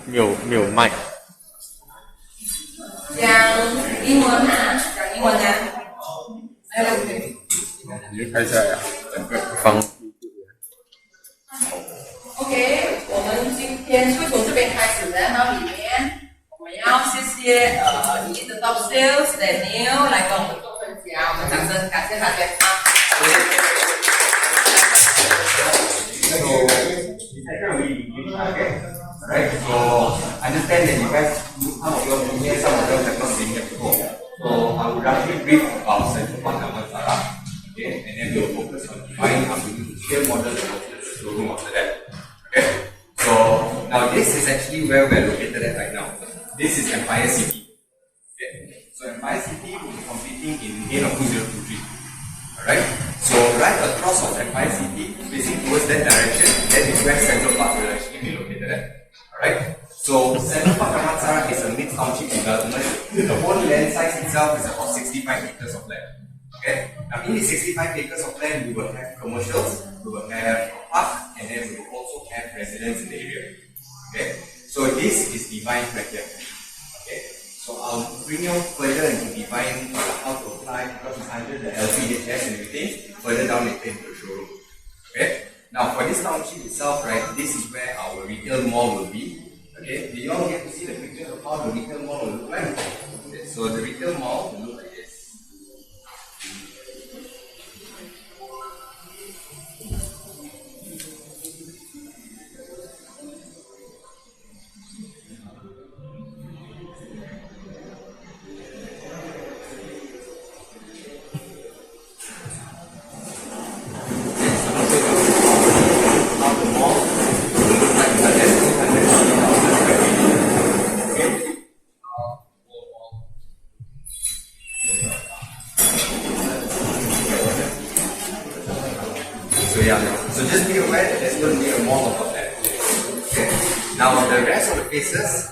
没有麦。讲英文啊，讲英文啊。你就开下来啊，整个方。OK，我们今天会从这边开始的，然后里面我们要谢谢一直到 Sales Daniel 来跟我们做分享，我们掌声感谢大家啊。Right, so understand that you guys, some of you have been here, some of you have not been here before. So I would roughly brief about Central Park Damansara, okay, and then we'll focus on defining our scale model and also the showroom after that. Okay, so now this is actually where we're located at right now. This is Empire City. Okay, so Empire City will be completing in May of 2023. Alright, so right across of Empire City, facing towards that direction, that is where Central Park will actually be located at. Alright, so Central Park Damansara is a mixed township development. The whole land size itself is about 65 acres of land. Okay, now in the 65 acres of land, we will have commercials, we will have a park, and then we will also have residents in the area. Okay, so this is defined right here. Okay, so I'll bring you further into define how to apply because it's under the LPHS and everything further down into the showroom. Okay. Now for this township itself, right, this is where our retail mall will be. Okay, do you all get to see the pictures of how the retail mall will look like? Okay, so the retail mall will look like this. So just be aware that there's going to be a mall of that. Okay. Now the rest of the places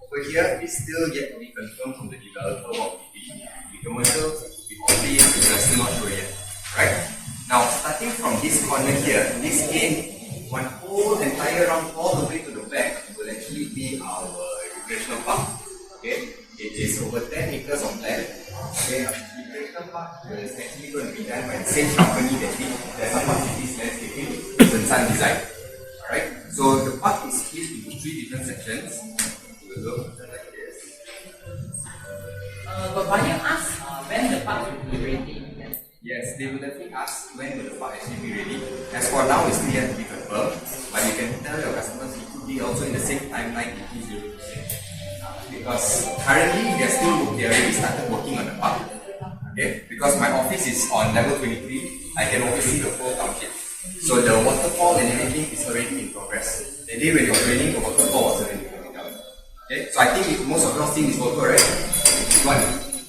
over here is still yet to be confirmed from the developer what will be the commercials, the office, we are still not sure yet. Right? Now starting from this corner here, this gate, one whole entire round all the way to the back will actually be our recreational park. Okay? It is over 10 acres of land. Okay, recreational park is actually going to be done by the same company that did the Sapa City's landscaping, Sun Design. Alright, so the park is split into 3 different sections. We'll look like this. Bapaknya ask when the park will be ready. Yes, they will definitely ask when will the park actually be ready. As for now, it's still yet to be confirmed, but you can tell your customers it could be also in the same timeline in 20%. Because currently they already started working on the park. Okay, because my office is on level 23, I can oversee the whole township. So the waterfall and everything is already in progress. The day when it was raining, the waterfall was already coming down. Okay, so I think most of you have seen this photo, right? This one.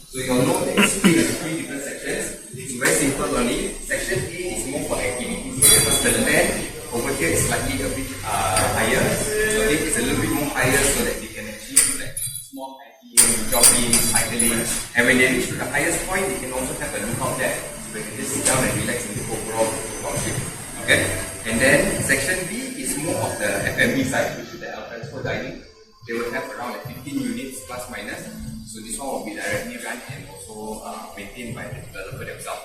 So you all know that it's split into 3 different sections. It's very simple only. Section A is more for activities because the land over here is slightly a bit higher. So I think it's a little bit more higher so that they can actually do like small hiking, jogging, cycling. And when they reach to the highest point, they can also have a lookout there. So they can just sit down and relax in the overall township. Okay? And then section B is more of the F&B side, which is the alfresco dining. They will have around like 15 units plus minus. So this one will be directly run and also maintained by the developer themselves.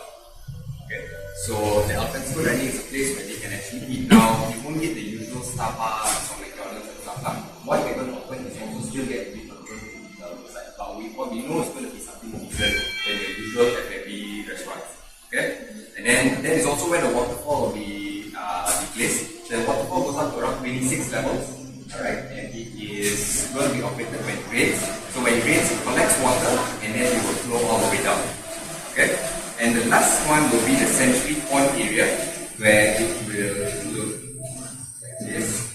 Okay? So the alfresco dining is a place where they can actually eat now. You won't get the usual Starbucks or McDonald's and stuff. What we're going to open is also still get a bit of but what we know is going to be something different than the usual F&B restaurants. Okay? And then that is also where the waterfall will be placed. The waterfall goes up to around 26 levels. Alright, and it is going to be operated when it rains. So when it rains, it collects water and then it will flow all the way down. Okay? And the last one will be the Century Pond area where it will look like this.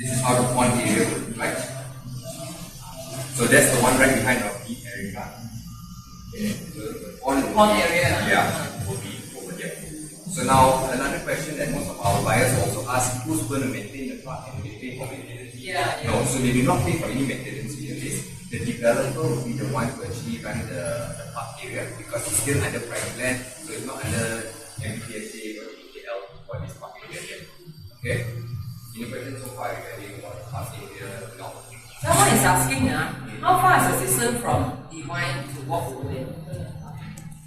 This is how the pond area will look like. So that's the one right behind our feet area. Okay, so the Pond area. Yeah, will be over here. So now another question that most of our buyers also ask, who's going to maintain the park and will they pay for maintenance? Yeah. No, so they do not pay for any maintenance fee in this. The developer will be the one to actually run the park area because it's still under private land, so it's not under MPSA or EKL for this park area. Okay? Any questions so far regarding about the park area? No. is asking, how far is the distance from Divine to walk over there?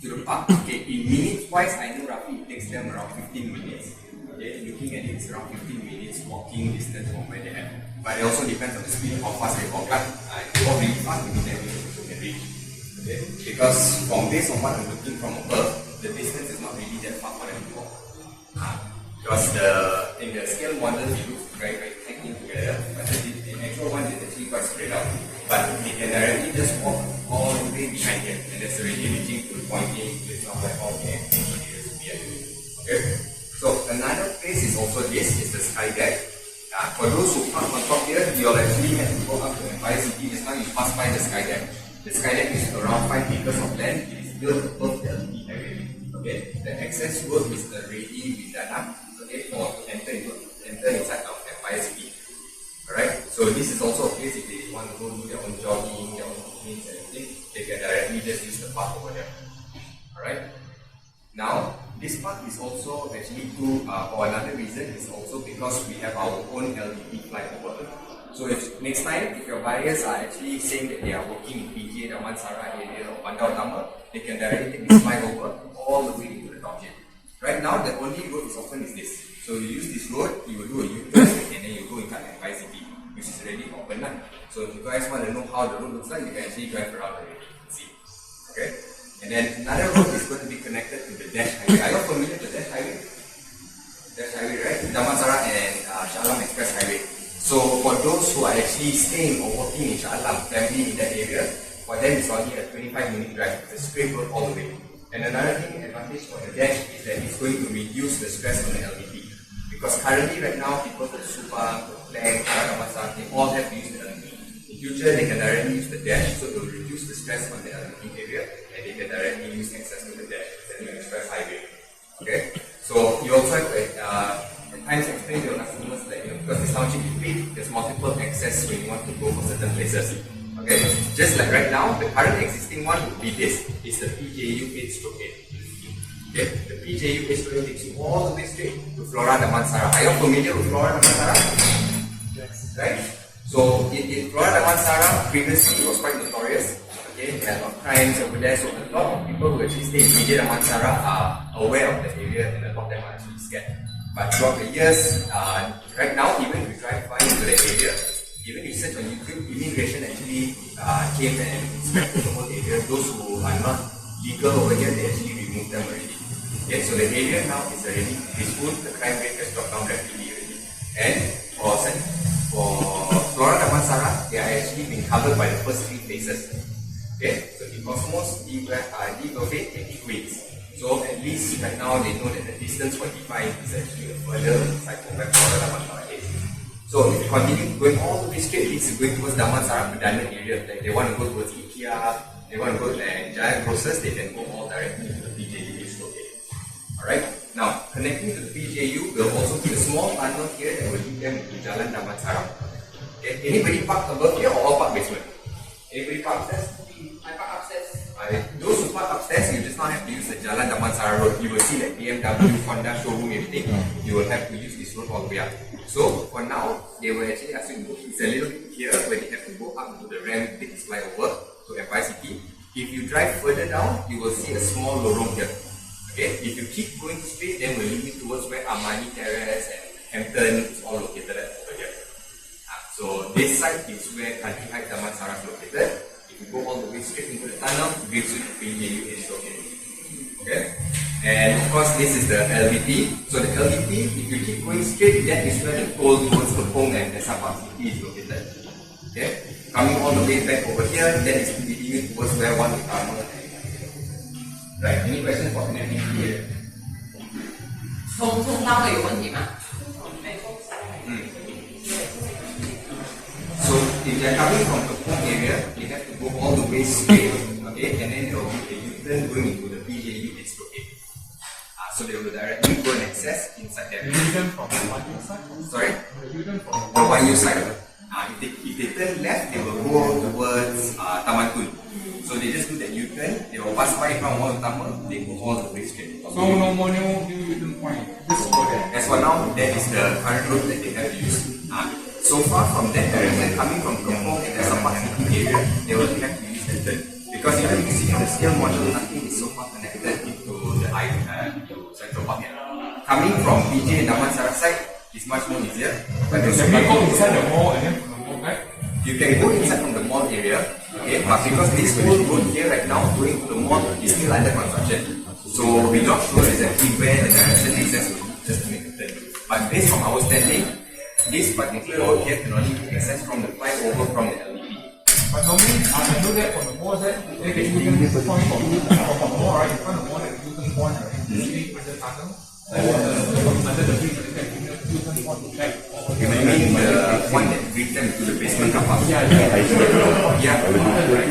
To the park. Okay, in minutes wise, I know roughly it takes them around 15 minutes. Okay, looking at it, it's around 15 minutes walking distance from where they are. But it also depends on the speed, how fast they walk. If they walk really fast, maybe 10 minutes you can reach. Okay, because based on what I'm looking from above, the distance is not really that far for them to walk. Because in the scale model, it looks very, very tight in together, but the actual one is actually quite spread out. But they can directly just walk all the way behind here, and that's already reaching to the point A, it's not like all the areas to be at. Okay? So another place is also this, is the sky deck. For those who come on top here, you'll actually have to go up to Empire City. Just now you pass by the sky deck. The sky deck is around 5 acres of land. It is built above the LTE highway. Okay? The access road is already with done, okay, for to enter inside of Empire City. Alright, so this is also a place if they want to go do their own jogging, their own picnics and everything, they can directly just use the park over there. Alright, now this park is also actually for another reason, is also because we have our own LDP flyover. So if next time, if your buyers are actually saying that they are working in PJ, Damansara area or Bandar Utama, they can directly take this flyover all the way into the top here. Right now, the only road is open is this. So you use this road, you will do a U-turn and then you go inside Empire City, which is already open now. So if you guys want to know how the road looks like, you can actually drive around the area and see. Okay? And then another road is going to be connected to the Dash Highway. Are you familiar with the Dash Highway? Dash Highway, right? Damansara and Shah Alam Express Highway. So for those who are actually staying or working in Shah Alam, family in that area, for them it's only a 25-minute drive. It's a straight road all the way. And another thing, advantage for the Dash is that it's going to reduce the stress on the LDP. Because currently, right now, people with Subang, Klang, Damansara, they all have to use the LDP. In future, they can directly use the Dash, so it will reduce the stress on the LDP area, and they can directly use access to the Dash, the new express highway. Okay? So you also have to at times explain to your customers that because this township is big, there's multiple access when you want to go for certain places. Okay, just like right now, the current existing one would be this. It's the PJU 8/8. Okay, the PJU 8/8 takes you all the way straight to Flora Damansara. Are you familiar with Flora Damansara? Yes. Right? So in Flora Damansara, previously it was quite notorious. Okay, there are a lot of crimes over there, so a lot of people who actually stay in PJ Damansara are aware of the area and a lot of them are actually scared. But throughout the years, right now, even if you drive by into the area, even if you search on YouTube, immigration actually came and inspected the whole area. Those who are not legal over here, they actually removed them already. Okay, so the area now is already peaceful, the crime rate has dropped down rapidly already. And for Flora Damansara, they are actually being covered by the first 3 phases. Okay, so in Cosmos, Development and Equates. So at least right now they know that the distance for Divine is actually a further cycle where Flora Damansara is. So if you continue going all the way straight, it's going towards Damansara Perdana area. Like they want to go towards IKEA, they want to go to Giant Grocers, they can go all directly to the PJU location. Alright, now connecting to the PJU will also be a small tunnel here that will lead them to Jalan Damansara. Okay, anybody park above here or all park basement? Anybody park upstairs? I park upstairs. Those who park upstairs, you just not have to use the Jalan Damansara road. You will see like BMW, Honda showroom, everything. You will have to use this road all the way up. So for now, they will actually ask you to it's a little bit here where they have to go up to the ramp, take this flyover to Empire City. If you drive further down, you will see a small lorong here. Okay, if you keep going straight, then we'll lead you towards where Armani Terrace and Hampton is all located at over here. So this side is where Country Heights Damansara is located. If you go all the way straight into the tunnel, it gives you the PJU is located. Okay, and of course this is the LDP. So the LDP, if you keep going straight, that is where the toll towards Kepong and Sabah City is located. Okay, coming all the way back over here, that is leading you towards where one with armor. Right, any questions about connectivity here? 通道的有问题吗？ So if they are coming from the home area, they have to go all the way straight, okay, and then there will be a U-turn going into the PJU district. So they will directly go and access inside there. U-turn from the Wanyu side? Sorry? U-turn from the Wanyu side. If they turn left, they will go towards Taman Tun. So they just do that U-turn, they will pass by from Mall Utama, they go all the way straight. So no more new U-turn point. This over there. As for now, that is the current route that they have to use. So far from that direction, coming from Kepong and Sabah scale model, nothing is so far connected into the Central Park here. Coming from PJ and Damansara side is much more easier. But Can we go inside the mall and then from the mall back? you can go inside from the mall area, okay, but because this whole road here right now going to the mall is still under construction, so we're not sure exactly where the direction access will be just to make a turn. But based on our standing, this particular road here can only be accessed from the flyover from the LDP. But normally, I know that from the mall that they can use the point from the mall, right? In front of the mall, there's a U-turn point, right? Usually under tunnel, under the bridge, they can use the U-turn point to back. You mean the one that brings them to the basement car park? Yeah.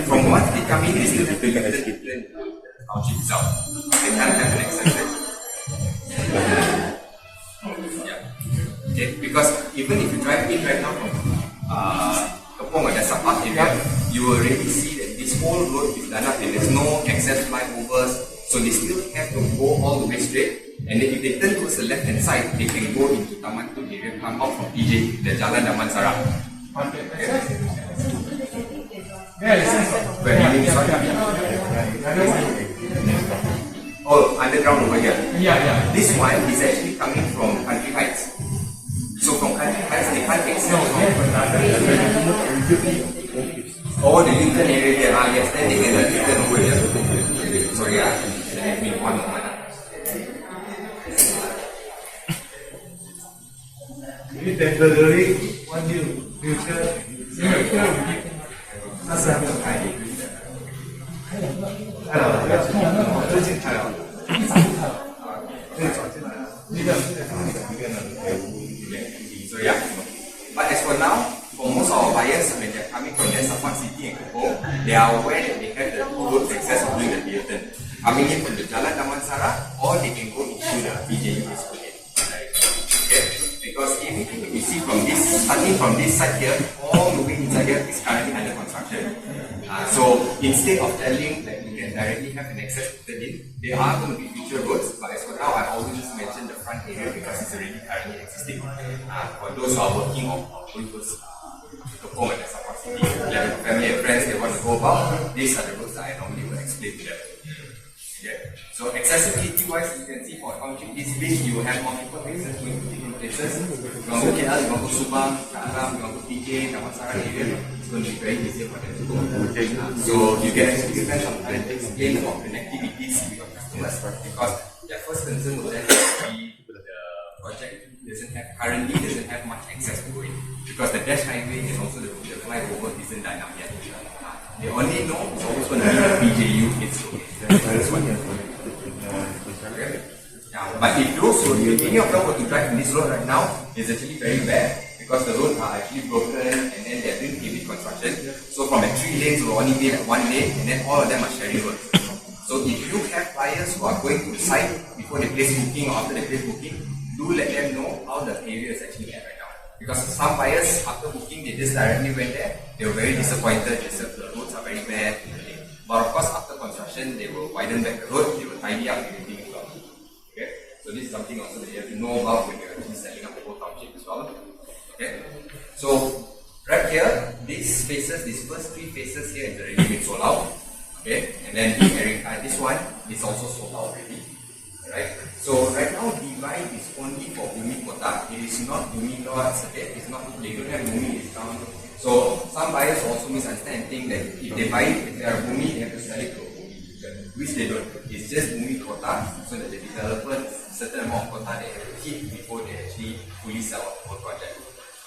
From what they come in, they still have to get the township itself. They can't have an access there. Yeah. Okay, because even if you drive in right now from Kepong or Desa Park area, you will already see that this whole road is done up and there's no access flyovers, so they still have to go all the way straight. And then if they turn towards the left hand side, they can go into Taman Tun area, come out from PJ, the Jalan Damansara. Where you live, sorry? Oh, underground over here. Yeah. This one is actually coming from Country Heights. So from Country Heights, they can't access oh, the U-turn area here. Yes, then they can U-turn over here. Sorry, let me one moment. Ini temporary one year future.最近开了，最早进来了。So yeah. But as for now, for most of our buyers, when they're coming from their Sapat City and Kepong, they are aware that they have the two roads access of doing the U-turn. Coming in from the Jalan Damansara, or they can go into the PJU school. Okay? Because everything you see from this, starting from this side here, all the way inside here is currently under construction. So instead of telling that you can directly have an access to turn in, there are going to be future roads, but as for now, I always just mention the front area because it's already currently existing. For those who are working on going towards Kepong and Sapat City, like family and friends they want to go about, these are the roads that I normally will explain to them. Yeah. So accessibility wise, you can see for township this bridge, you will have multiple places going to different places. You want to KL, you want to Subang, Karam, you want to PJ, Damansara area, it's going to be very easy for them to go. So you can actually spend some time to explain about connectivities to your customers because their first concern will then be the project currently doesn't have much access to it because the dash highway and also the flyover isn't done up yet. They only know it's always going to be the PJU it's but if any of them were to drive in this road right now, it's actually very bad because the roads are actually broken and then they're doing heavy construction. So from the 3 lanes will only be like 1 lane and then all of them are sharing roads. So if you have buyers who are going to the site before they place booking or after they place booking, do let them know how the area is actually at right now. Because some buyers after booking they just directly went there, they were very disappointed, they said the roads are very bad. But of course after construction they will widen back the road, they will tidy up everything as well. Okay? So this is something also that you have to know about when you're actually setting up the whole township as well. Okay? So right here, these spaces, these first 3 phases here is already been sold out. Okay? And then this one is also sold out already. Right? So right now Divide is only for Bumi Kota. It is not Bumi Luar Sedet. It's not, they don't have Bumi discount. So some buyers also misunderstand and think that if they buy it, if they are Bumi, they have to sell it to Bumi, which they don't. It's just Bumi Kota, so that the developer certain amount of quota they have to hit before they actually fully sell the whole project.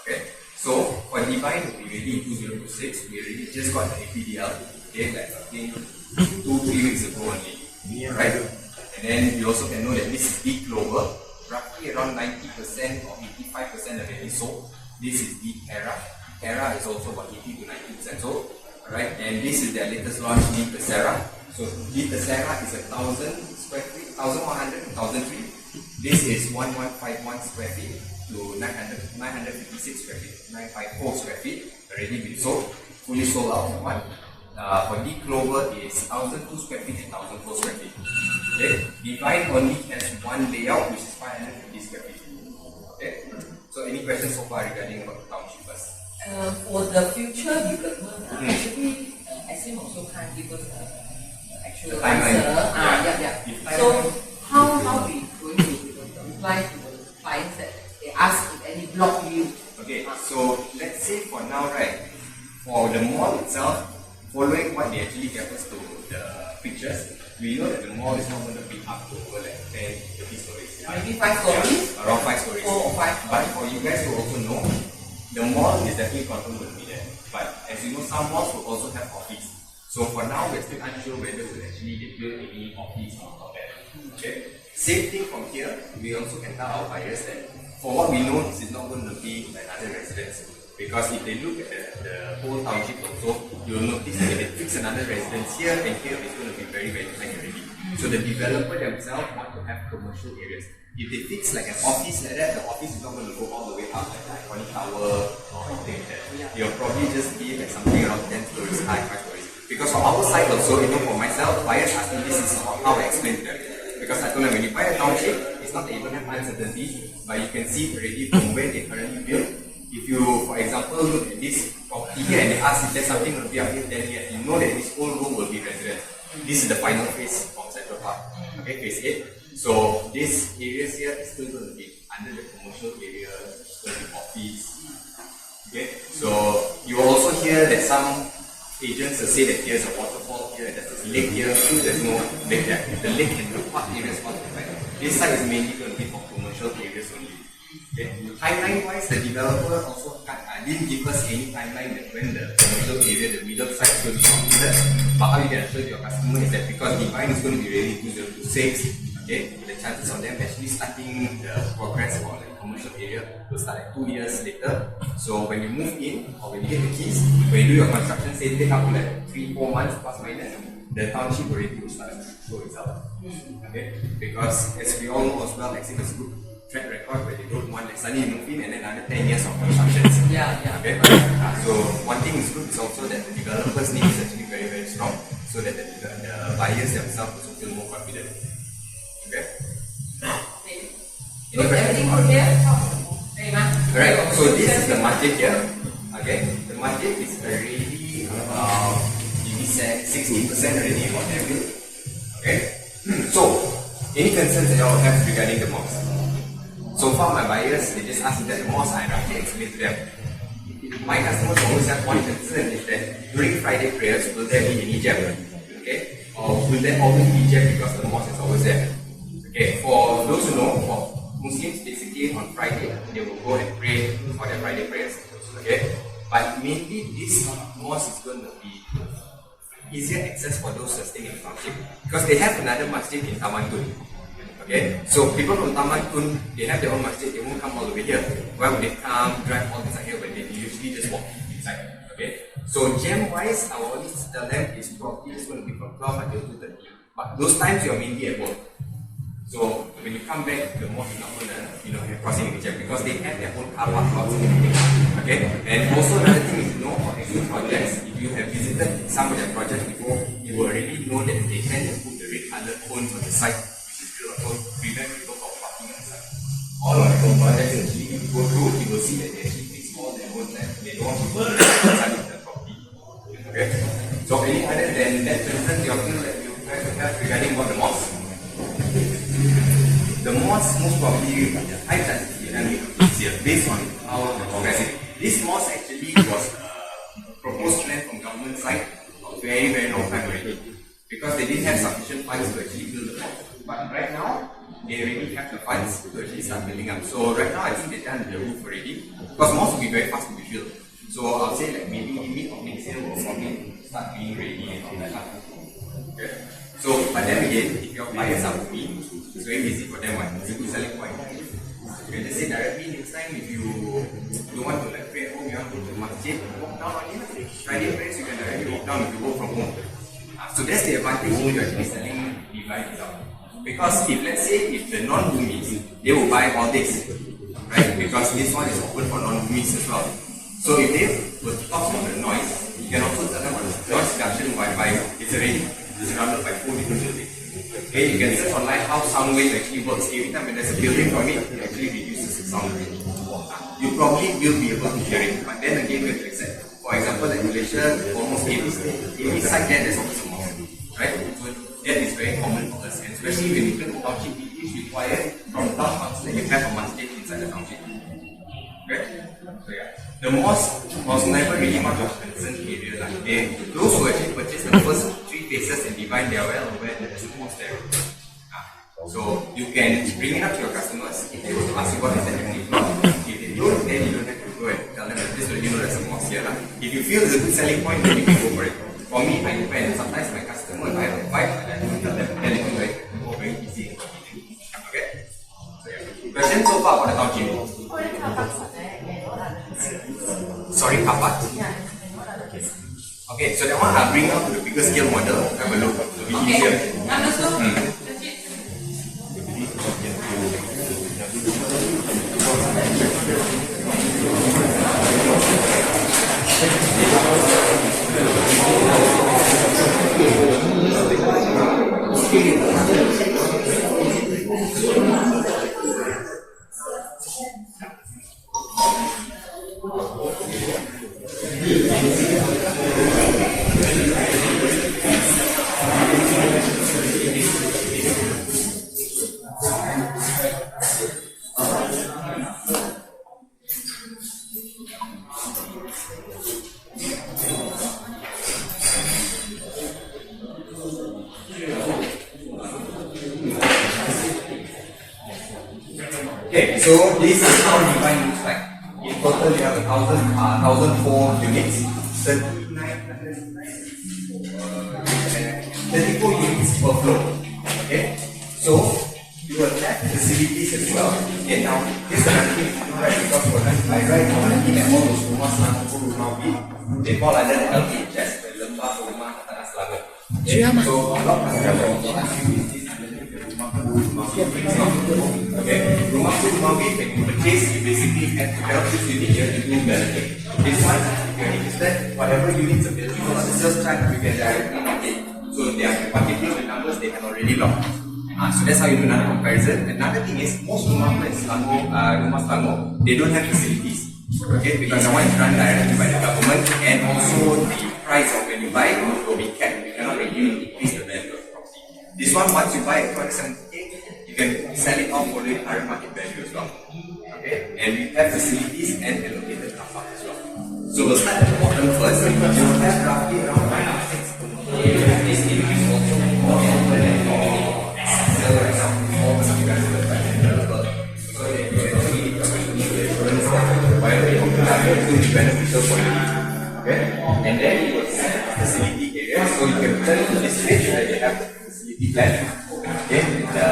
Okay? So for Divide, we already in 2026, we already just got the APDL, okay, like I think 2-3 weeks ago only. Right? And then you also can know that this is deep clover, roughly around 90% or 85% of it is sold. This is deep Terra. Terra is also about 80 to 90% sold. Right? And this is their latest launch, Deep Terra. So Deep Terra is 1,000 square feet, 1,100 to 1,003. This is 1,151 square feet to 956 square feet, 954 square feet already been sold, fully sold out of one. For deep clover is 1,002 square feet and 1,004 square feet. Okay? Divide only has one layout which is 550 square feet. Okay? So any questions so far regarding about the township first? For the future development, actually, SM also can't give us should timeline. answer. Yeah. If So timeline- how we going to reply to the clients that they ask if any block view? Okay, so let's say for now, right, for the mall itself, following what they actually gave us to the pictures, we know that the mall is not going to be up to over like 10, 30 stories. Maybe 5 stories? Yeah, around 5 stories. 4 or 5. But for you guys to also know, the mall is definitely confirmed going to be there. But as you know, some malls will also have office. So for now, we're still unsure whether we'll actually build any office on top of that. Okay. Same thing from here, we also can tell our buyers that for what we know, this is not going to be another residence. Because if they look at the whole township also, you'll notice that if they fix another residence here and here, it's going to be very, very tight already. So the developer themselves want to have commercial areas. If they fix like an office like that, the office is not going to go all the way up like the iconic tower or something like that. You'll probably just be like something around 10 stories high, 5 stories. Because for our side also, for myself, buyers ask me this is how I explain to them. Because I told them when you buy a township, it's not that you don't have uncertainty, but you can see already from where they currently build. If you, for example, look at this property here and they ask if there's something going to be up here, then yes, you know that this whole room will be residence. This is the final phase of Central Park. Okay, phase 8. So this areas here is still going to be under the commercial area, it's going to be office. Okay, so you will also hear that some agents will say that here's a waterfall here, there's a lake here, there's no lake there. The lake and the park areas all right. This side is mainly going to be for commercial areas only. Okay. Timeline wise, the developer also didn't give us any timeline that when the commercial area, the middle side is going to be completed. But how you can assure your customer is that because design is going to be ready 2026, okay, the chances of them actually starting the progress for the commercial area will start like 2 years later. So when you move in or when you get the keys, when you do your construction, say take up to like 3-4 months plus minus, the township already will start to show itself. Okay, because as we all know as well, like it's a good track record where they don't want like suddenly move in and then another 10 years of construction. Okay. So one thing is good is also that the developers need is actually very, very strong, so that the buyers themselves also feel more confident. Okay. Good, everything good here? Alright, so this is the market here. Okay, the market is already about maybe 60% already on average. Okay, so any concerns that you all have regarding the malls? So far, my buyers, they just ask that the malls, I roughly explain to them. My customers always have one concern is that during Friday prayers, will there be any jam? Okay, or will there always be jam because the mosque is always there? Okay, for those who know, for Muslims, basically on Friday, they will go and pray for their Friday prayers. Okay, but mainly this mosque is going to be easier access for those staying in township because they have another masjid in Taman Tun. Okay, so people from Taman Tun, they have their own masjid, they won't come all the way here. Why would they come, drive all inside here when they usually just walk inside? Okay, so jam wise, I will always tell them is probably it's going to be from 12 until 2:30. But those times you're mainly at work. So when you come back, the mosque is not going to, have crossing any jam because they have their own car park lots and everything. Okay, and also another thing is for existing projects, if you have visited some of their projects before, you will already know that they tend to put the red colored cones on the side, which is to prevent people from parking on the side. All of the projects actually, if you go through, you will see that they actually fix all their own land. They don't want people inside of the property. Okay, so any other than that concern you feel that you guys have regarding about the mosque? The mosque most probably high chances to be easier based on how the progressive. This mosque actually was a proposed plan from government side a very, very long time already because they didn't have sufficient funds to actually build the mosque. But right now, they already have the funds to actually start building up. So right now, I think they've done the roof already because mosque will be very fast to be built. So I'll say like maybe mid of next year will probably start being ready and all that. Okay. So, but then again, if your buyers are with me, it's very easy for them. It's a good selling point. You can just say directly next time if you don't want to like pray at home, you want to go to the masjid, walk down on it. Friday prayers, you can directly walk down if you go from home. So that's the advantage when you're actually selling devices out. Because if let's say if the non-roomies, they will buy all this, right? Because this one is open for non-roomies as well. So if they will talk about the noise, you can also tell them on the noise reduction Wi-Fi. It's already surrounded by 4 different buildings. Okay, you can search online how sound wave actually works. Every time when there's a building from it actually reduces the sound wave. You probably will be able to hear it, but then again, we have to accept. For example, like Malaysia, almost every side there's always a mosque, right? So especially when you turn the township, it is required from town council that you have a masjid inside the township. Okay? So yeah. The mosque was never really much of a concerned area. Like those who actually purchased the first 3 places in Divine, they are well aware that there's a mosque there. So you can bring it up to your customers. If they were to ask you what is the heavenly plot, if they don't, then you don't have to go and tell them that this will there's a mosque here. If you feel it's a good selling point, then you can go for it. For me, I depend. Sometimes my customer, if I have a fight, I don't tell them, then it's very easy and convenient. Okay? So yeah. Question so far about the township? Sorry, kapat? Okay, so that one I'll bring out to the bigger scale model. Have a look. It'll be easier. Okay, so this is how Divine looks like. In total, you have 1,004 units, 34 units per floor. Okay, so you will have facilities as well. Okay, now this is another thing you know, right? Because for that, by right now, looking at all those rumah selangor, rumah bid, they fall under the LPHS, the Lembah Rumah Tanah Selangor. Okay, so a lot of people will ask you is this underneath the rumah bid? Okay, rumah bid, when you purchase, you basically have to help this unit here to do balloting. This one, if you're interested, whatever units available on the sales chart, you can directly mark it. So they are particular the numbers they have already logged. So that's how you do another comparison. Another thing is most rumah Selangor, they don't have facilities. Okay, because that one is run directly by the government, and also the price of when you buy it will be capped. You cannot really increase the value of the property. This one, once you buy it for 270K, you can sell it off for the current market value as well. Okay, and we have facilities and allocated car park as well. So we'll start at the bottom first. You will have roughly around 5 or 6. This is also more open and more accessible right now. All the guys will find it available. So they can actually insurance while they will be beneficial for you. Okay, and then you will have facility area. So you can turn to this page where they have the facility plan. Okay, the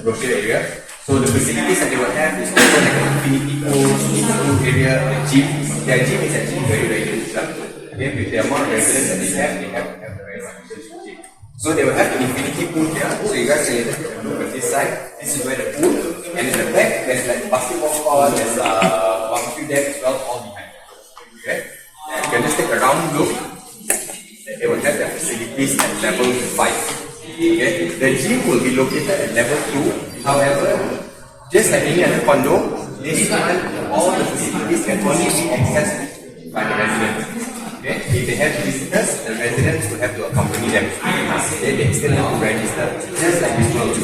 brochure area. So the facilities that they will have is also like an infinity pool, swimming pool area, a gym. Their gym is actually very good. Okay, with the amount of residents that they have a very sufficient gym. So they will have the infinity pool here. So you guys can look at this side. This is where the pool, and in the back there's like basketball court, there's a barbecue deck as well, all behind. Okay, and you can just take a round look. They will have their facilities at level 5. Okay, the gym will be located at level 2. However, just like any other condo, this one, all the facilities can only be accessed by the residents. Okay, if they have visitors, the residents will have to accompany them. They still have to register, just like this one.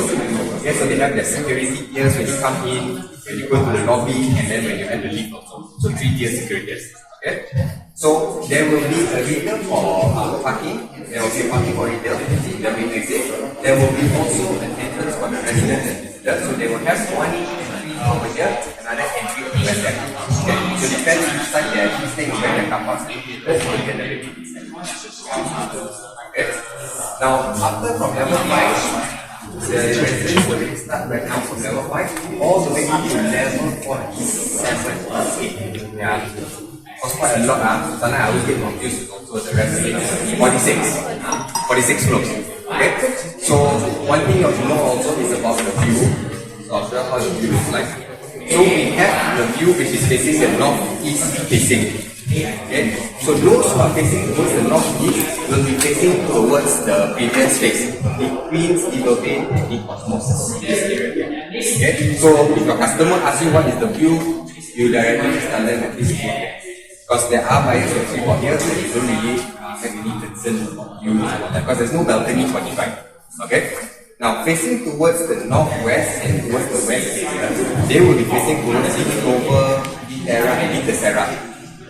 Okay, so they have their security tiers when you come in, when you go to the lobby, and then when you enter the lift also. So 3-tier security. Okay, so there will be a retail for parking. There will be parking for retail. There will be exit. There will be also an entrance for the residents and visitors. So they will have one entry over here, another entry over there. Okay, so depends which side they are actually staying where the car parks will generate this. Okay, now after from level 5, the residents will start right now from level 5 all the way up to level 47, 8. Yeah. Quite a lot. Sometimes I always get confused with also the residents. 46 floors. Okay. So one thing you have to know also is about the view. So I'll show you how the view looks like. So we have the view which is facing the northeast facing. Okay. So those who are facing towards the northeast will be facing towards the previous face. It means it will be the osmosis. This area. Okay. So if your customer asks you what is the view, you directly just tell them that this is here. Because there are buyers who actually bought here, so you don't really have any concern about views about that. Because there's no balcony for Divine. Okay? Now, facing towards the northwest and towards the west area, they will be facing towards the Clover, the Terra, and the Tessera.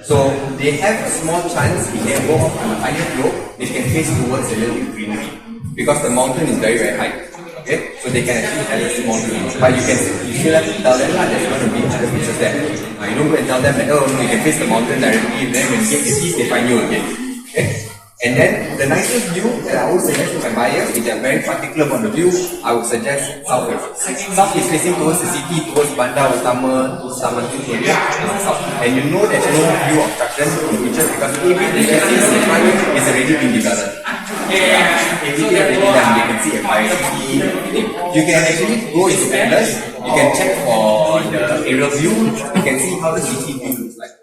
So, they have a small chance if they go up on a higher slope, they can face towards a little bit greenery. Because the mountain is very, very high. Okay? So, they can actually have a small green. But you still have to tell them that there's going to be other features there. You don't go and tell them that, oh no, you can face the mountain directly, then when you get the keys, they find you again. Okay? And then the nicest view that I would suggest to my buyers, if they are very particular about the view, I would suggest south face. South is facing towards the city, towards Bandar Utama, Samantu area, south. And you know there's no view obstruction in the future because everything you see in front is already been developed. Everything already done. You can see a fire city, everything. You can actually go into Atlas, you can check for the aerial view, you can see how the city view looks like.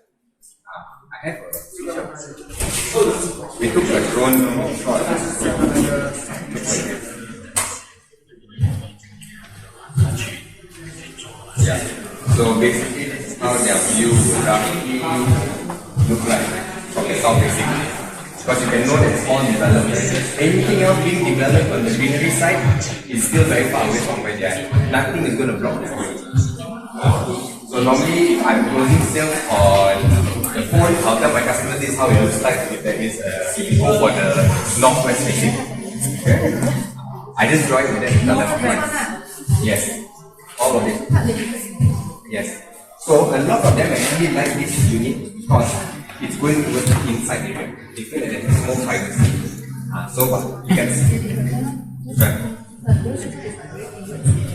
I have a picture. We took a drone shot. Yeah. So basically, this is how their view will roughly look like from the south facing. Because you can know that it's all developed. Anything else being developed on the greenery side is still very far away from where they are. Nothing is going to block their view. So normally, if I'm closing sales on the phone, I'll tell my customer this is how it looks like if there is a go for the northwest facing. Okay. I just draw it with that and tell them upfront. Yes. All of it. Yes. So a lot of them actually like this unit because it's going towards the inside area. They feel that there's more privacy. So you can see. Right.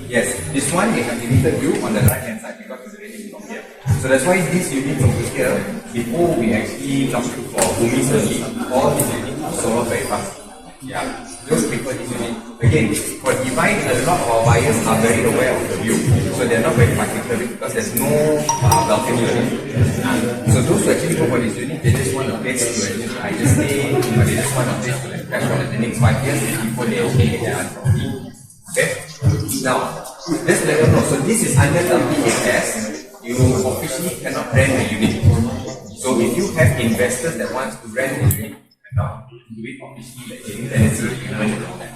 Yes, this one they have limited view on the right hand side because it's already from here. So that's why this unit over here, before we actually knock for Bumi early, all these units are solar very fast. Yeah, those prefer this unit. Again, for Divine, a lot of our buyers are very aware of the view, so they're not very particular because there's no balcony unit. So those who actually go for this unit, they just want a place to actually either stay, or they just want a place to like cash for the next 5 years before they actually get their property. Okay. Now, let's let them know. So this is under LPHS. You officially cannot rent a unit. So if you have investors that want to rent a unit, cannot do it officially like any tenancy agreement and all that.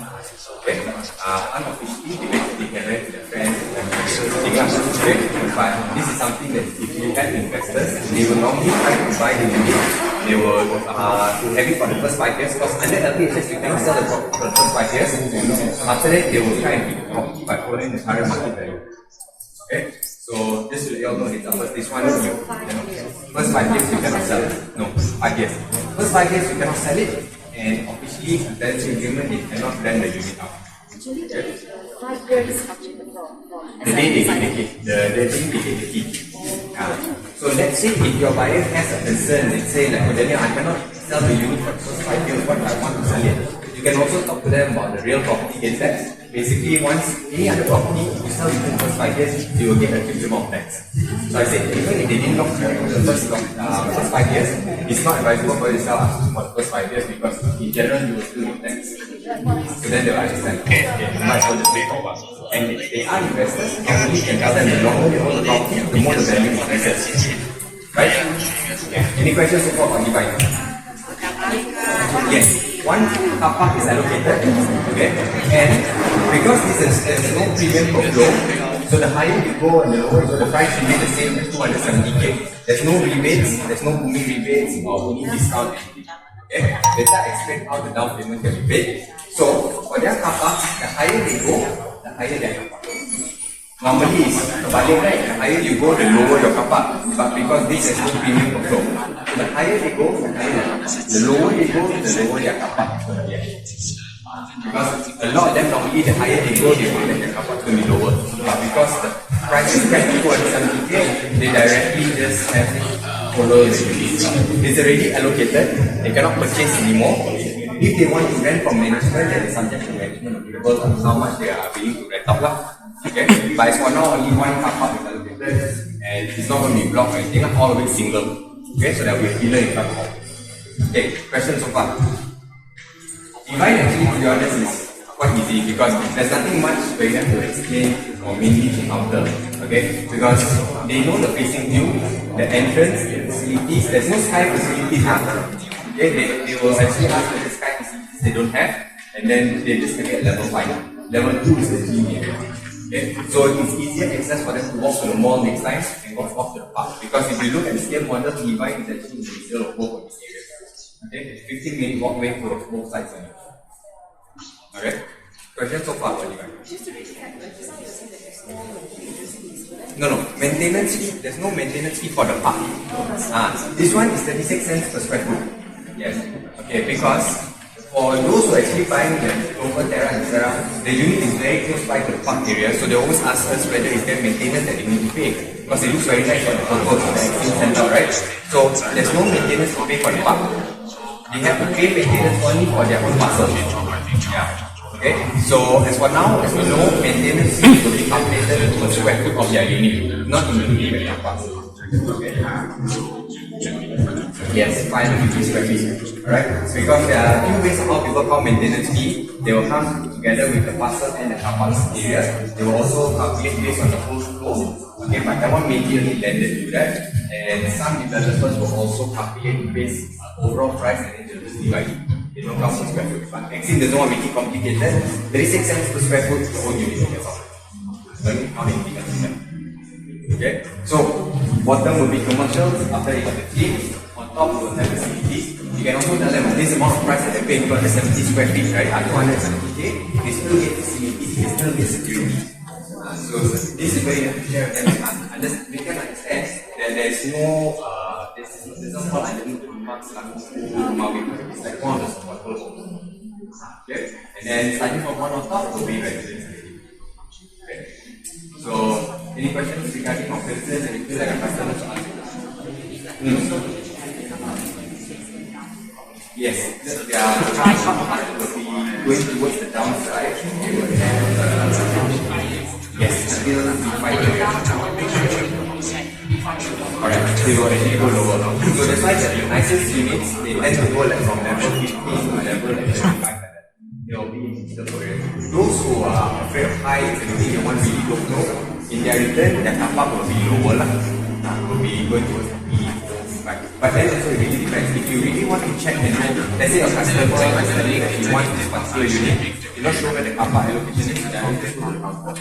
Okay. Unofficially, they can rent to their friends, okay. But this is something that if you have investors, they will normally try to buy the unit. They will have it for the first 5 years because under LPHS you cannot sell the property for the first 5 years. After that, they will try and keep the property by following the current market value. Okay, so just to let you all know, examples, this one you first 5 years you cannot sell it. No, 5 years. First 5 years you cannot sell it, and officially there is agreement they cannot rent the unit out. Okay. 5 years after the law. The day they get the key. The day they get the key. So let's say if your buyer has a concern, let's say like, oh Daniel, I cannot sell the unit for the first 5 years, what I want to sell it. You can also talk to them about the real property gain tax. Basically, once any other property you sell within the first 5 years, you will get a huge amount of tax. So I said, even if they didn't lock the first 5 years, it's not advisable for you to sell for the first 5 years because in general you will still get tax. So then they will understand, okay, you might as well just pay for one. And if they are investors, normally you can tell them the longer they hold the property, the more the value increases. Right? Any questions so far on Divine? Yes. One car park is allocated, okay, and because there's no premium per flow, so the higher you go and the lower, so the price remains the same as 270k. There's no rebates, there's no booming rebates or any discount. Okay, later I explain how the down payment can be paid. So for their car parks, the higher they go, the higher their car park. Normally it's kebalik, right? The higher you go, the lower your car park. But because this has no premium per flow, so the higher they go, the higher their car park. The lower they go, the lower their car park is going to be. Because a lot of them normally the higher they go, they will let their car park to be lower. But because the price is capped at 270k, they directly just have to follow the release. It's already allocated, they cannot purchase anymore. If they want to rent from management, then it's subject to management available on how much they are willing to rent out. Okay? But as for now, only one car park is allocated and it's not going to be blocked or anything, all of it single. Okay, so there will be a dealer in front of all. Okay, questions so far? Divine actually, to be honest, is quite easy because there's nothing much where you have to explain or mainly to counter. Okay, because they know the facing view, the entrance, the facilities, there's no sky facilities. Okay, they will actually ask for the sky facilities they don't have, and then they just make it level 5. Level 2 is the gym area. Okay, so it's easier access for them to walk to the mall next time and walk to the park. Because if you look at the scale model, Levi is actually in the middle of both of these areas. Okay, 15-minute walkway to both sides. Okay, question so far for Levi? Just to recap, just now you said that there's no maintenance fees for that. No, maintenance fee. There's no maintenance fee for the park. This one is 36 cents per square foot. Yes. Okay, because for those who are actually buying the Clover Terra and Terra, the unit is very close by to the park area, so they always ask us whether is there maintenance that they need to pay. Because it looks very nice on the photos in the Extreme Center, right? So there's no maintenance to pay for the park. They have to pay maintenance only for their own parcel. Yeah. Okay. So as for now, as we know, maintenance fees will be calculated per square foot of their unit, not including the parcel. Okay. Yes, 550 square feet. Alright? Because there are two ways of how people count maintenance fee. They will come together with the parcel and the car park area. They will also calculate based on the whole flow. Okay, but that one may be a bit blended to that. And some developers will also calculate based overall price and then they'll just divide it. They don't count per square foot. But Maxine doesn't want to make it complicated. 36 cents per square foot, the whole unit gets off. Don't count anything else. Okay, so bottom will be commercial after you got the fleet. On top you will have facilities. You can also tell them this amount of price that they pay because the 70 square feet, right? 270K, they still get facilities, they still get security. So this is where you have to share with them and just make them understand that there is no there's no call under the remarks it's like one of the support homes. Okay? And then starting from one on top will be residence. Okay? So any questions regarding offenses and you feel like a customer to answer? Yes, their part will be going towards the downside. They will have yes, until correct. They will actually go lower. So that's why the nicest units they tend to go like from level 15 to level like 25 like that. They will be in the area. Those who are afraid of heights and maybe the one really don't know, in their return, their car park will be lower. Will be going towards the B. But then also it really depends. If you really want to check and know, let's say your customer is telling that you want this particular unit, you're not sure where the car park allocation is, you just go to the counter.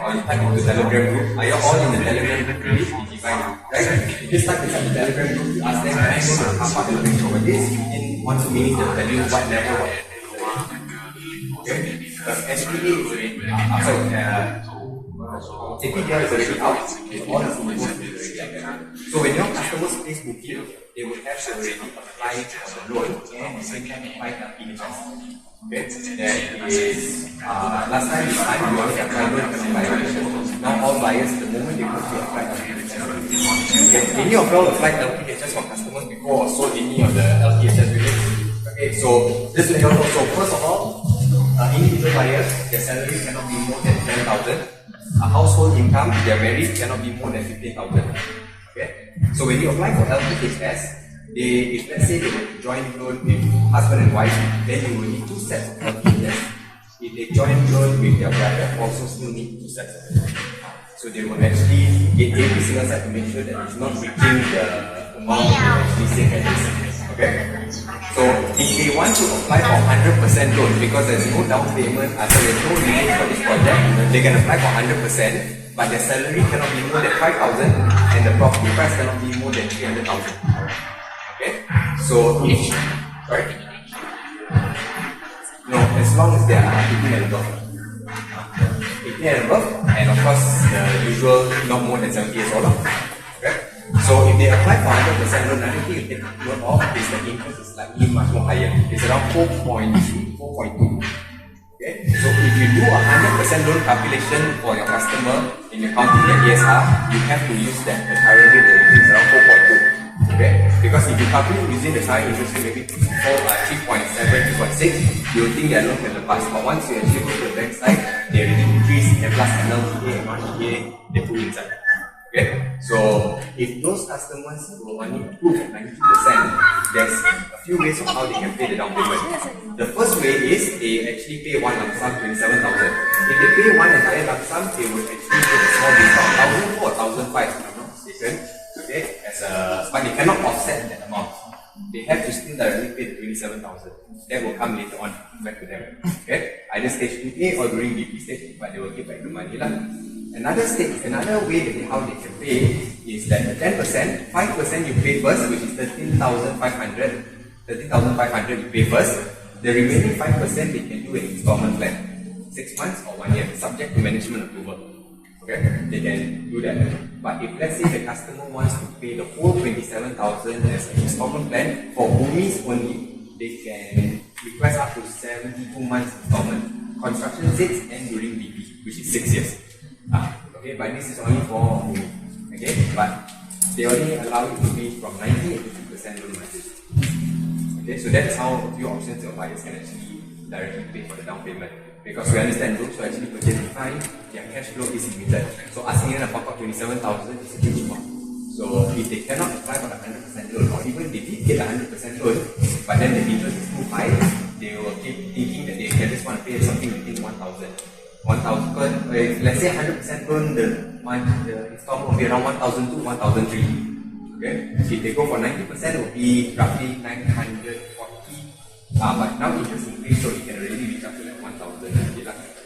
Or you type into the Telegram group. Are you all in the Telegram group really? Right? If you start inside the Telegram group, you ask them, can I go to the car park allocation over this? Within 1 to minutes, they'll tell you what level of okay? Because SPA is already CPDR is already out, it's all the information is already there. So when your customers place booking, they will have already applied for the loan and at the same time apply the PHS. Okay, that is last time you only apply loan and apply. Now all buyers, the moment they go to apply LPHS. Okay, any of y'all applied LPHS for customers before or sold any of the LPHS units? Okay, so this will help. So first of all, individual buyers, their salary cannot be more than 10,000. A household income, if they are married, cannot be more than 15,000. Okay? So when you apply for LPHS, if let's say they will join loan with husband and wife, then you will need 2 sets of LPHS. If they join loan with their brother, also still need 2 sets of LPHS. So they will actually get every single set to make sure that it's not reaching the amount that they actually say that is. Okay? So if they want to apply for 100% loan because there's no down payment, so there's no limit for this project, they can apply for 100%, but their salary cannot be more than 5,000 and the property price cannot be more than 300,000. Okay? So if sorry? No, as long as they are 18 and above. 18 and above, and of course the usual not more than 70 years old. Okay? So if they apply for 100% loan, another thing you take note of is the interest is slightly much more higher. It's around 4.2. Okay? So if you do a 100% loan calculation for your customer in your counting the ESR, you have to use that the current rate is around 4.2. Okay? Because if you calculate using the current interest rate maybe 3.7, 3.6, you will think they are low in the past. But once you actually go to the bank side, they already increase and plus NLTA and RTA, they put inside. Okay, so if those customers will only prove at 92%, there's a few ways of how they can pay the down payment. The first way is they actually pay one lump sum, 27,000. If they pay one entire lump sum, they will actually get a small discount, 1,004 or 1,005 if I'm not mistaken. Okay, but they cannot offset that amount. they have to still directly pay the 27,000. That will come later on back to them. Okay? Either stage 2A or during BP stage, but they will give back the money lah. Another way that how they can pay is that the 10%, 5% you pay first, which is 13,500. 13,500 you pay first. The remaining 5% they can do an installment plan, 6 months or 1 year, subject to management approval. Okay, they can do that. But if let's say the customer wants to pay the whole 27,000 as an installment plan for Bumis only, they can request up to 72 months installment. Construction 6 and during BP, which is 6 years. Okay, but this is only for Bumi. Okay, but they only allow you to pay from 90 and 50% loan margin. Okay, so that's how a few options your buyers can actually directly pay for the down payment. Because we understand those who actually purchase DeFi, their cash flow is limited. So asking them to pop up 27,000 is a huge amount. So if they cannot apply for the 100% loan, or even they did get a 100% loan, but then the interest is too high, they will keep thinking that they just want to pay something within 1,000. 1,000, let's say 100% loan, the installment will be around 1,002, 1,003. Okay? If they go for 90%, it will be roughly 940. But now interest increase, so it can already reach up to like 1,000.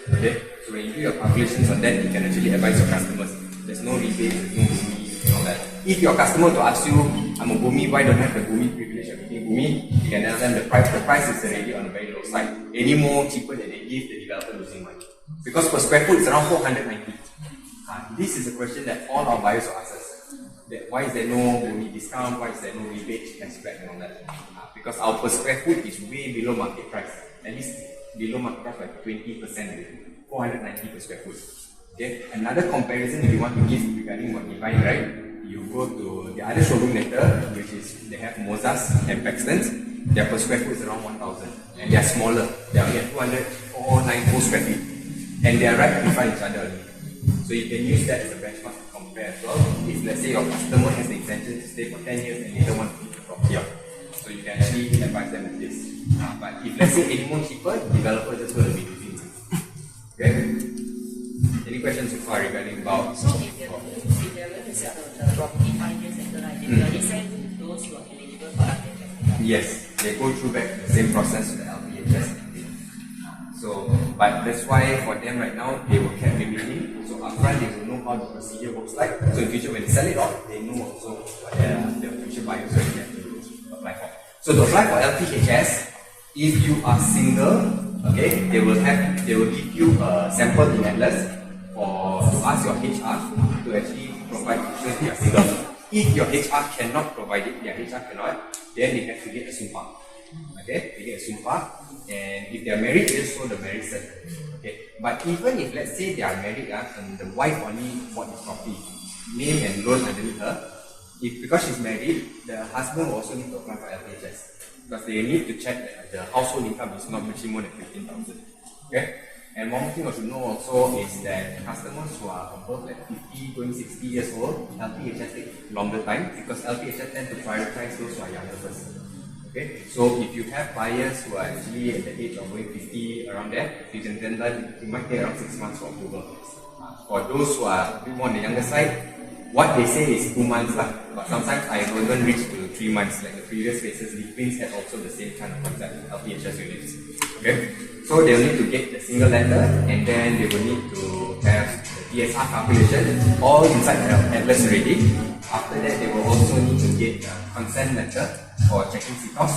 Okay? So when you do your calculations on that, you can actually advise your customers. There's no rebate, there's no Bumi, and all that. If your customer to ask you, I'm a Bumi, why don't I have the Bumi privilege of being Bumi? You can tell them the price is already on the very low side. Any more cheaper than they give, the developer losing money. Because per square foot it's around 490. This is a question that all our buyers will ask us. That why is there no Bumi discount? Why is there no rebate, cashback and all that? Because our per square foot is way below market price. At least below market price by 20%. 490 per square foot. Okay. Another comparison if you want to give regarding what you're buying, right? You go to the other showroom later, which is they have Mozas and Paxtons. Their per square foot is around 1,000. And they are smaller. They are only at 494 square feet. And they are right in front of each other. So you can use that as a benchmark to compare as well. If let's say your customer has the intention to stay for 10 years and later want to keep the property up. So you can actually advise them with this. But if let's say any more cheaper, the developer is just going to be losing money. Okay? Any questions so far regarding about? So if they're going to sell the property 5 years later, right, they already send those who are eligible for LPHS? Yes, they go through back the same process with the LPHS. So, but that's why for them right now, they will keep limiting. So upfront, they will know how the procedure works like. So in future, when they sell it off, they know also what the future buyers will have to apply for. So to apply for LPHS, if you are single, okay, they will give you a sample in Atlas to ask your HR to actually provide insurance if you are single. If your HR cannot provide it, their HR cannot, then they have to get a sumpah. Okay, they get a sumpah. And if they are married, they just show the marriage cert. Okay. But even if let's say they are married and the wife only bought the property, name and loan underneath her, because she's married, the husband will also need to apply for LPHS. Because they need to check that the household income is not much more than 15,000. Okay? And one more thing to know also is that customers who are above like 50, going 60 years old, LPHS takes longer time because LPHS tend to prioritize those who are younger first. Okay, so if you have buyers who are actually at the age of going 50 around there, you can tell them it might take around 6 months for approval. For those who are a bit more on the younger side, what they say is 2 months lah, but sometimes I even reach to 3 months. Like the previous cases, the Prince had also the same kind of concept, LPHS units. Okay, so they'll need to get the single letter and then they will need to have the DSR calculation all inside the Atlas already. After that, they will also need to get a consent letter for checking CCOS,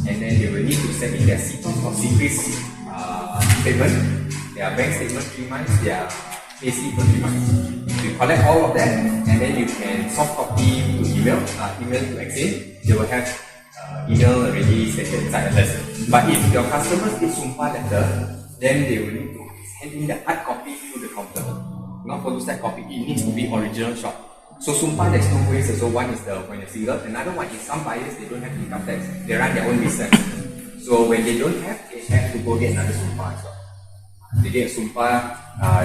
and then they will need to send in their CCOS or CCRIS statement, their bank statement 3 months, their AC for 3 months. You collect all of that, and then you can soft copy to email to Exchange. They will have email already stated inside the list. But if your customers get sumpah letter, then they will need to hand in the hard copy to the counter. Not photostat copy, it needs to be original shot. So sumpah, there's no ways. So one is when you're single. Another one is some buyers, they don't have income tax. They run their own business. So when they don't have, they have to go get another sumpah as well. They get a sumpah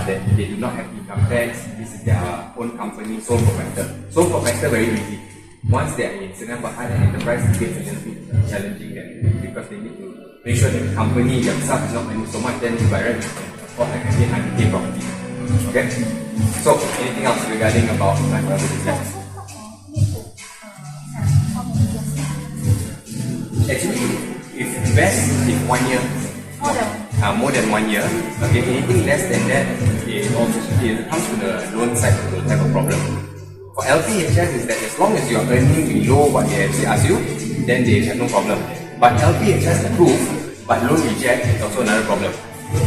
that they do not have income tax. This is their own company, sole proprietor. Sole proprietor very easy. Once they are in Senang Bahar and enterprise, it gets a little bit challenging then because they need to make sure that the company themselves is not earning so much. Then by right, you can afford like a 100K property. Okay? So, anything else regarding about life after this? best if 1 year. More than 1 year. Okay, anything less than that, it comes to the loan side will have a problem. For LPHS is that as long as you are earning below what they actually ask you, then they have no problem. But LPHS approve, but loan reject is also another problem.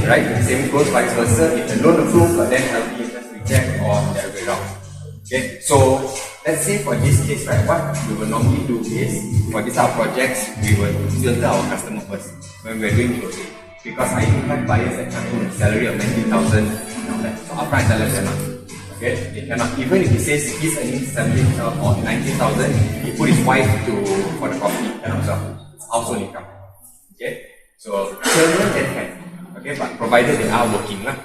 Right? The same goes vice versa. If the loan approved, but then LPHS reject or the other way around. Okay, so let's say for this case, right, what we will normally do is for this type of projects, we will filter our customer first when we're doing closing. Because I have buyers that come in with a salary of 19,000, so upfront tell them cannot. Okay, they cannot. Even if he says he's earning 17,000 or 19,000, he put his wife for the coffee and also it's household income. Okay, so children can, okay, but provided they are working lah.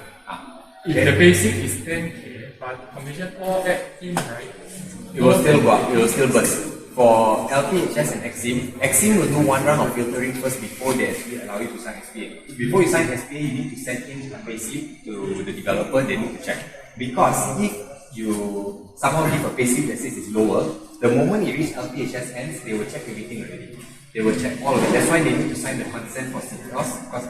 If the basic is 10k, but commission all that in, right? It will still go up, it will still burst. For LPHS and Exim will do one round of filtering first before they actually allow you to sign SPA. Before you sign SPA, you need to send in a payslip to the developer, they need to check. Because if you somehow give a payslip that says it's lower, the moment you reach LPHS hands, they will check everything already. They will check all of it. That's why they need to sign the consent for CTOS, because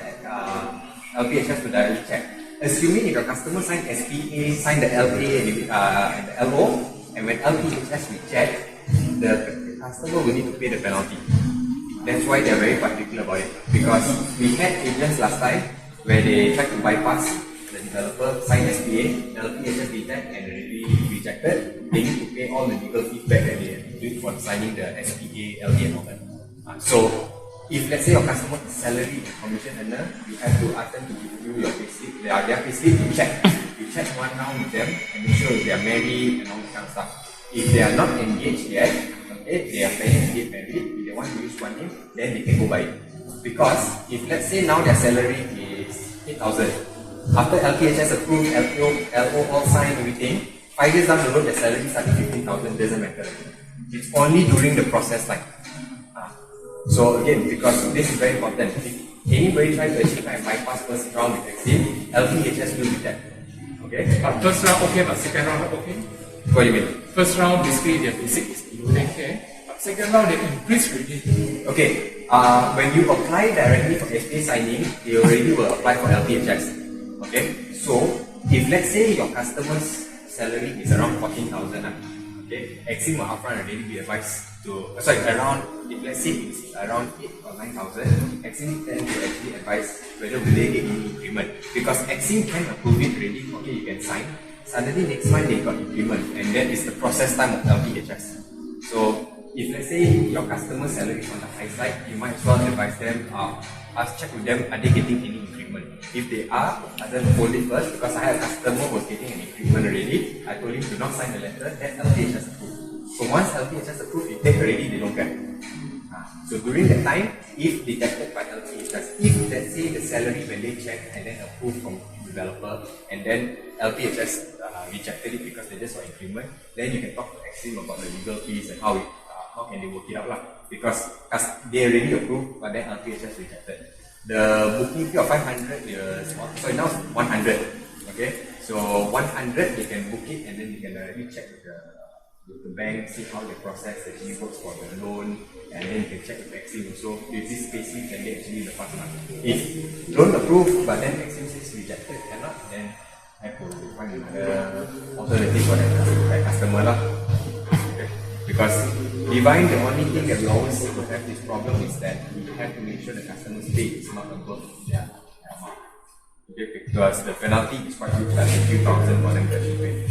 LPHS will directly check. Assuming if your customer sign SPA, sign the LA and the LO, and when LPHS reject, the customer will need to pay the penalty. That's why they are very particular about it. Because we had agents last time where they tried to bypass the developer, sign SPA, LPHS reject and already rejected. They need to pay all the legal feedback that they did for signing the SPA, LA and all that. So, if let's say your customer is salary and commission earner, you have to ask them to give you your payslip. Their payslip, you check. You check one round with them and make sure if they are married and all that kind of stuff. If they are not engaged yet, okay, they are planning to get married, if they want to use one name, then they can go by it. Because if let's say now their salary is 8,000, after LPHS approved, LO all signed everything, 5 years down the road their salary starting 15,000, doesn't matter. It's only during the process time. So again, because this is very important, if anybody tries to achieve and bypass first round with Exim, LPHS will reject. Okay? But first round okay, but second round not okay? What do you mean? First round basically their basic is 10k, but second round they increase already. Okay, when you apply directly for SPA signing, they already will apply for LPHS. Okay, so if let's say your customer's salary is around 14,000, okay, Exim will upfront already be advised to, around, if let's say it's around 8 or 9,000, Exim then will actually advise whether will they get any increment. Because Exim can approve it already, okay, you can sign. Suddenly next month they got increment, and that is the process time of LPHS. So if let's say your customer salary is on the high side, you might as well advise them, check with them, are they getting any increment? If they are, then hold it first, because I had a customer who was getting an increment already. I told him to not sign the letter, then LPHS approved. So once LPHS approved, if take already, they don't care. So during that time, if detected by LPHS, if let's say the salary when they check and then approved from developer, and then LPHS rejected it because they just saw increment, then you can talk to Exim about the legal fees and how can they work it out lah. Because they already approved, but then LPHS rejected. The booking fee of 500 is, now it's 100. Okay, so 100 you can book it and then you can directly check with the bank, see how the process actually works for the loan, and then you can check with Exim also. If this payslip can be actually the fast month. If loan approved, but then Exim says rejected, cannot, then I have to find another alternative for that customer lah. Okay. Because Divine, the only thing that we always say will have this problem is that we have to make sure the customer's pay is not above their amount. Okay, because the penalty is quite huge, like a few thousand more than the pay.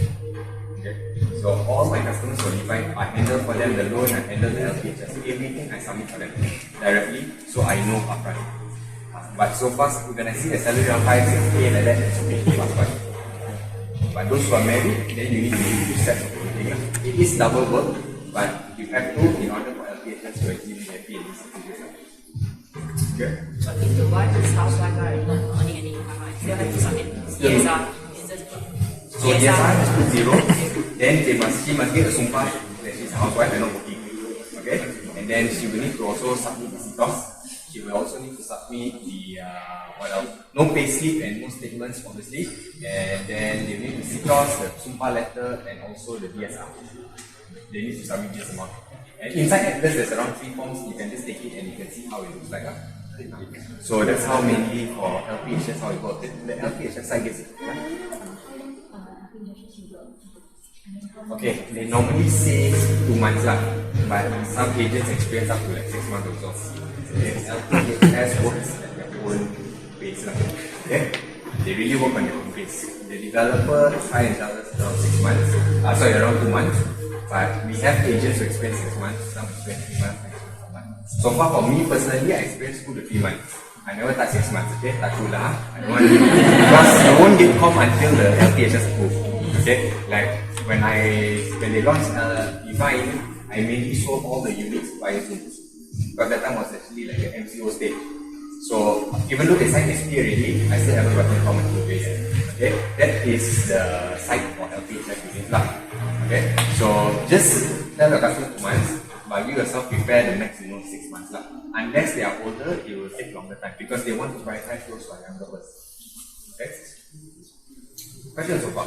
Okay. So all my customers for Divine, I handle for them the loan, I handle the LPHS, everything I submit for them directly, so I know upfront. But so fast, when I see the salary around 5, 6K like that, it's okay, fast. But those who are married, then you need to do 2 sets of everything. It is double work, but you have to in order for LPHS to actually be happy in this situation. Okay. So if the wife is housewife, right, not earning any income, right, still have to submit CSR. So CSR has put 0, then she must get a sumpah that she's a housewife and not working. Okay? And then she will need to also submit the CTOS. She will also need to submit the no payslip and no statements obviously, and then they need the CTOS, the sumpah letter, and also the DSR. They need to submit this amount. And inside Atlas there's around 3 forms, you can just take it and you can see how it looks like. So that's how mainly for LPHS how it works. The LPHS side gets it. Okay, they normally say 2 months lah, but some agents experience up to like 6 months also. Okay, LPHS works at their own pace lah. Okay, they really work on their own pace. The developer try and tell us around 6 months, around 2 months, but we have agents who experience 6 months, some experience 3 months, So far for me personally, I experienced 2 to 3 months. I never touched 6 months, okay? Touch wood lah. I don't want to, because you won't get com until the LPHS approve. Okay? Like when they launched Divine, I mainly sold all the units via Zoom. Because that time was actually like an MCO stage. So even though they signed SP already, I still haven't gotten com until yet. Okay? That is the site for LPHS units lah. Okay? So just tell your customer 2 months. But you yourself prepare the next 6 months lah. Unless they are older, it will take longer time because they want to prioritize those who are younger first. Okay? Questions so far?